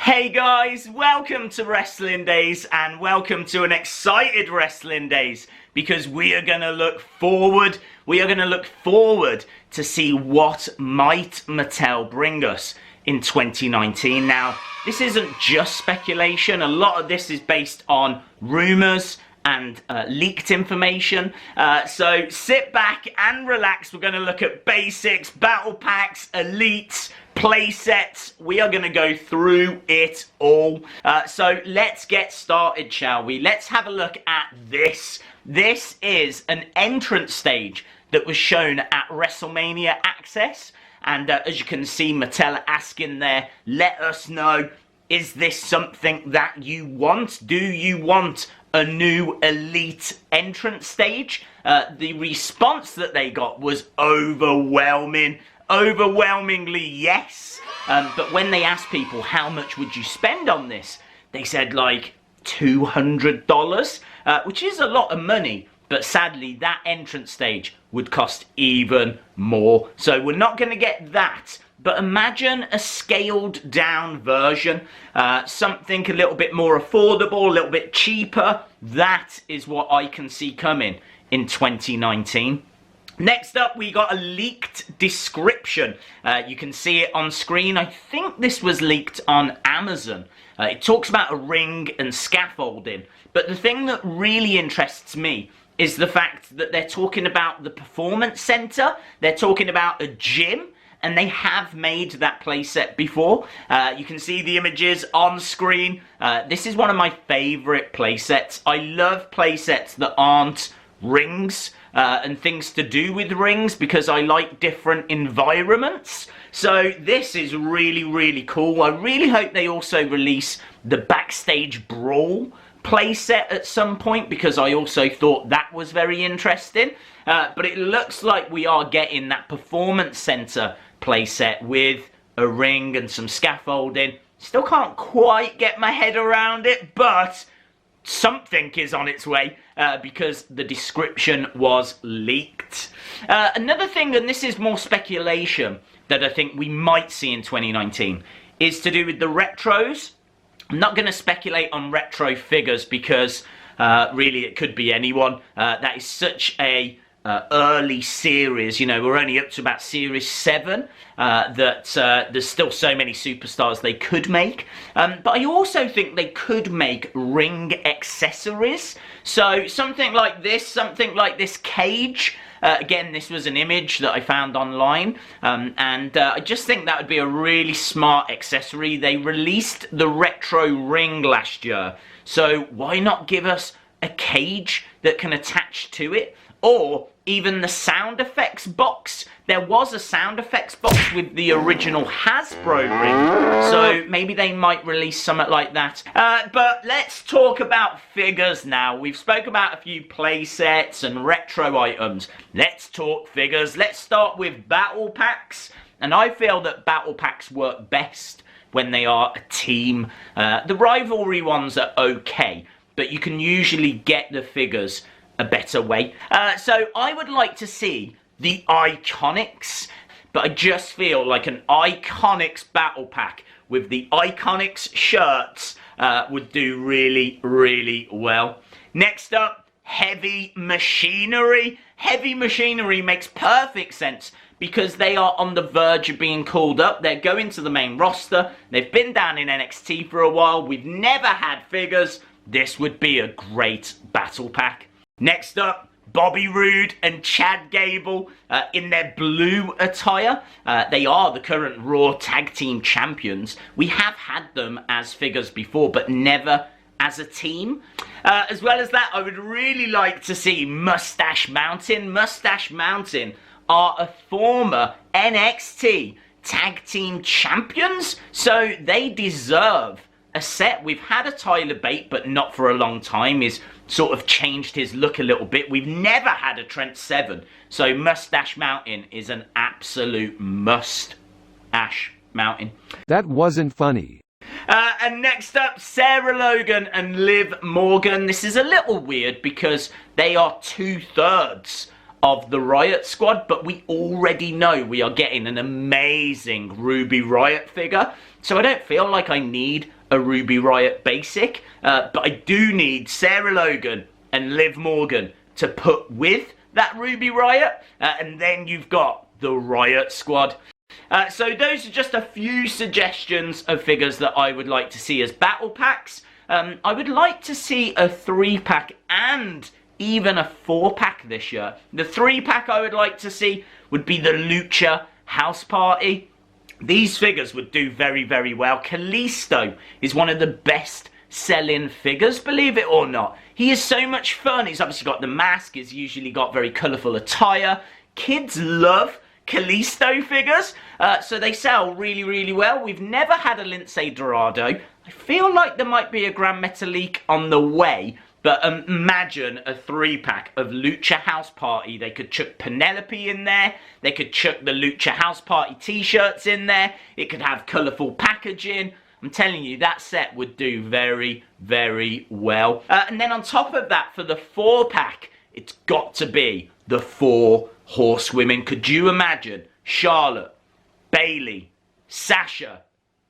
Hey guys, welcome to Wrestling Days and welcome to an excited Wrestling Days because we are going to look forward. We are going to look forward to see what might Mattel bring us in 2019. Now, this isn't just speculation. A lot of this is based on rumors and leaked information. So sit back and relax. We're going to look at basics, battle packs, elites, playsets. We are going to go through it all. So let's get started, shall we? Let's have a look at this. This is an entrance stage that was shown at WrestleMania Access. And as you can see, Mattel asking there, let us know, is this something that you want? Do you want a new elite entrance stage? The response that they got was overwhelming. Overwhelmingly yes. But when they asked people how much would you spend on this, they said like $200, which is a lot of money. But sadly, that entrance stage would cost even more. So we're not going to get that. But imagine a scaled down version, something a little bit more affordable, a little bit cheaper. That is what I can see coming in 2019. Next up, we got a leaked description. You can see it on screen. I think this was leaked on Amazon. It talks about a ring and scaffolding. But the thing that really interests me is the fact that they're talking about the Performance Center. They're talking about a gym. And they have made that playset before. You can see the images on screen. This is one of my favorite playsets. I love playsets that aren't rings and things to do with rings because I like different environments. So this is really, really cool. I really hope they also release the Backstage Brawl playset at some point because I also thought that was very interesting. But it looks like we are getting that Performance Center playset with a ring and some scaffolding. Still can't quite get my head around it, but something is on its way because the description was leaked. Another thing, and this is more speculation, that I think we might see in 2019 is to do with the retros. I'm not going to speculate on retro figures because really it could be anyone. That is such a early series, you know, we're only up to about series 7, that there's still so many superstars they could make. But I also think they could make ring accessories. So something like this cage. Again, this was an image that I found online, and I just think that would be a really smart accessory. They released the retro ring last year, so why not give us a cage that can attach to it? Or even the sound effects box. There was a sound effects box with the original Hasbro ring, so maybe they might release something like that. But let's talk about figures now. We've spoke about a few play sets and retro items. Let's talk figures. Let's start with battle packs. And I feel that battle packs work best when they are a team. The rivalry ones are okay, but you can usually get the figures a better way. So I would like to see the IIconics, but I just feel like an IIconics battle pack with the IIconics shirts would do really, really well. Next up, Heavy Machinery. Heavy Machinery makes perfect sense because they are on the verge of being called up. They're going to the main roster. They've been down in NXT for a while. We've never had figures. This would be a great battle pack. Next up, Bobby Roode and Chad Gable in their blue attire. They are the current Raw Tag Team Champions. We have had them as figures before, but never as a team. As well as that, I would really like to see Moustache Mountain. Moustache Mountain are a former NXT Tag Team Champions, so they deserve a set. We've had a Tyler Bate, but not for a long time. He's sort of changed his look a little bit. We've never had a Trent Seven, so Moustache Mountain is an absolute must. Ash Mountain. That wasn't funny. And next up, Sarah Logan and Liv Morgan. This is a little weird because they are 2/3 of the Riot Squad, but we already know we are getting an amazing Ruby Riot figure, so I don't feel like I need a Ruby Riott Basic, but I do need Sarah Logan and Liv Morgan to put with that Ruby Riott, and then you've got the Riott Squad. So those are just a few suggestions of figures that I would like to see as battle packs. I would like to see a 3-pack and even a 4-pack this year. The 3-pack I would like to see would be the Lucha House Party. These figures would do very, very well. Kalisto is one of the best selling figures, believe it or not. He is so much fun. He's obviously got the mask. He's usually got very colourful attire. Kids love Kalisto figures, so they sell really, really well. We've never had a Lince Dorado. I feel like there might be a Grand Metalik on the way, but imagine a 3-pack of Lucha House Party. They could chuck Penelope in there. They could chuck the Lucha House Party t-shirts in there. It could have colourful packaging. I'm telling you, that set would do very, very well. And then on top of that, for the 4-pack, it's got to be the 4 Horsewomen. Could you imagine Charlotte, Bayley, Sasha,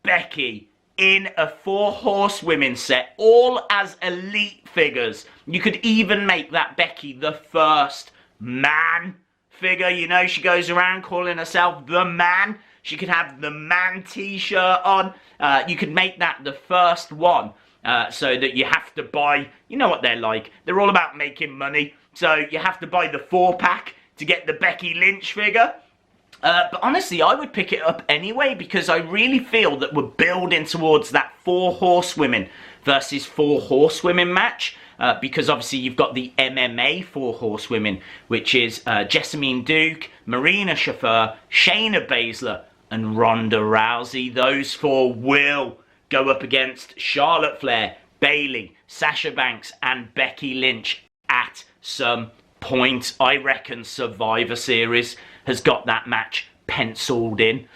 Becky in a 4 Horsewomen set, all as Elite figures? You could even make that Becky the first man figure. You know, she goes around calling herself the man. She could have the man t-shirt on. You could make that the first one, so that you have to buy, you know what they're like. They're all about making money. So you have to buy the 4-pack to get the Becky Lynch figure. But honestly, I would pick it up anyway, because I really feel that we're building towards that 4 Horsewomen versus 4 Horsewomen match. Because obviously you've got the MMA 4 Horsewomen, which is Jessamine Duke, Marina Shafir, Shayna Baszler, and Ronda Rousey. Those 4 will go up against Charlotte Flair, Bayley, Sasha Banks, and Becky Lynch at some point. I reckon Survivor Series has got that match penciled in.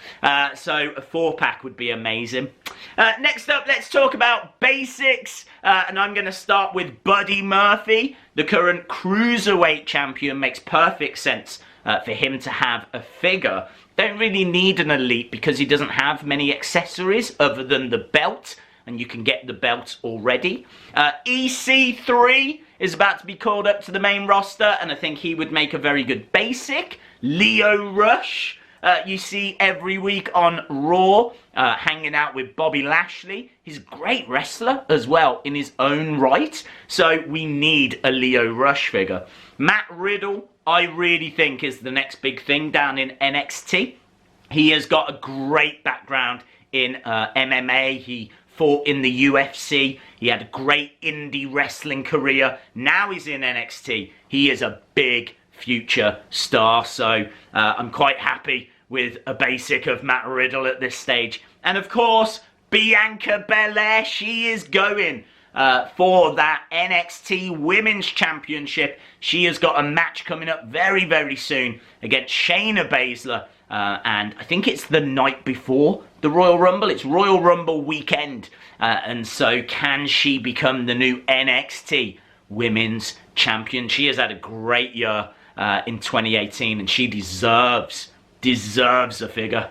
So a 4-pack would be amazing. Next up, let's talk about basics. And I'm going to start with Buddy Murphy, the current Cruiserweight champion. Makes perfect sense for him to have a figure. Don't really need an Elite because he doesn't have many accessories other than the belt, and you can get the belt already. EC3 is about to be called up to the main roster, and I think he would make a very good basic. Lio Rush, you see every week on Raw, hanging out with Bobby Lashley. He's a great wrestler as well in his own right, so we need a Lio Rush figure. Matt Riddle, I really think, is the next big thing down in NXT. He has got a great background in MMA. He fought in the UFC. He had a great indie wrestling career. Now he's in NXT. He is a big future star, so I'm quite happy with a basic of Matt Riddle at this stage. And of course, Bianca Belair, she is going for that NXT Women's Championship. She has got a match coming up very, very soon against Shayna Baszler, and I think it's the night before the Royal Rumble. It's Royal Rumble weekend, and so can she become the new NXT Women's Champion? She has had a great year in 2018, and she deserves a figure.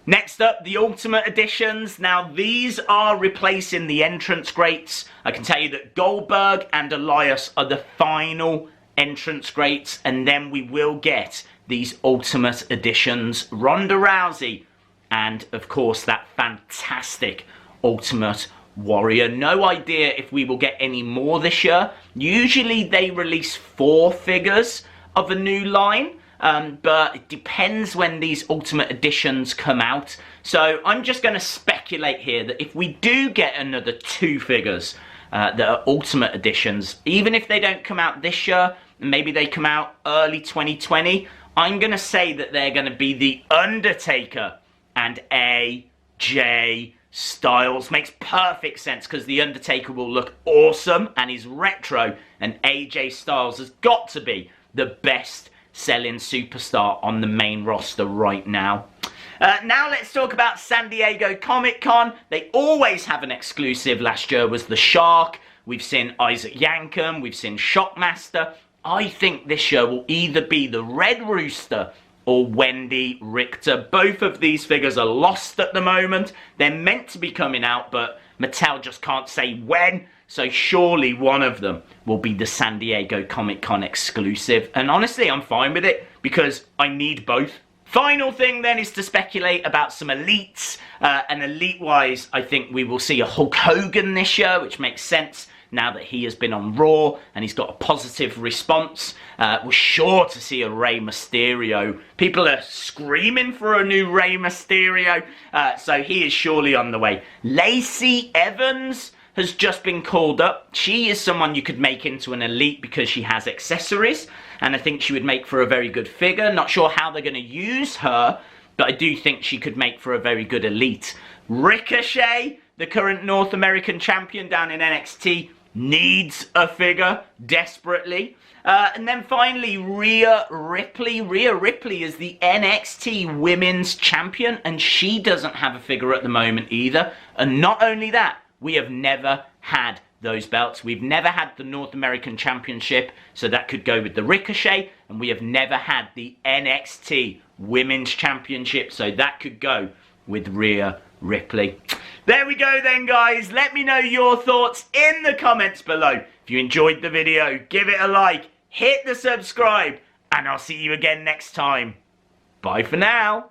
Next up, the Ultimate Editions. Now, these are replacing the Entrance Greats. I can tell you that Goldberg and Elias are the final Entrance Greats, and then we will get these Ultimate Editions. Ronda Rousey, and of course, that fantastic Ultimate Warrior. No idea if we will get any more this year. Usually, they release 4 figures of a new line. But it depends when these Ultimate Editions come out. So I'm just going to speculate here that if we do get another 2 figures that are Ultimate Editions, even if they don't come out this year, maybe they come out early 2020, I'm going to say that they're going to be The Undertaker and AJ Styles. Makes perfect sense because The Undertaker will look awesome and he's retro, and AJ Styles has got to be the best selling superstar on the main roster right now. Now let's talk about San Diego Comic-Con. They always have an exclusive. Last year was the Shark. We've seen Isaac Yankem. We've seen Shockmaster. I think this year will either be the Red Rooster or Wendy Richter. Both of these figures are lost at the moment. They're meant to be coming out, but Mattel just can't say when, so surely one of them will be the San Diego ComicCon exclusive. And honestly, I'm fine with it because I need both. Final thing then is to speculate about some elites. And elite-wise, I think we will see a Hulk Hogan this year, which makes sense now that he has been on Raw and he's got a positive response. We're sure to see a Rey Mysterio. People are screaming for a new Rey Mysterio, so he is surely on the way. Lacey Evans has just been called up. She is someone you could make into an elite because she has accessories, and I think she would make for a very good figure. Not sure how they're going to use her, but I do think she could make for a very good elite. Ricochet, the current North American champion down in NXT, needs a figure desperately. And then finally, Rhea Ripley. Rhea Ripley is the NXT Women's Champion, and she doesn't have a figure at the moment either. And not only that, we have never had those belts. We've never had the North American Championship, so that could go with the Ricochet, and we have never had the NXT Women's Championship, so that could go with Rhea Ripley. There we go then, guys. Let me know your thoughts in the comments below. If you enjoyed the video, give it a like, hit the subscribe, and I'll see you again next time. Bye for now.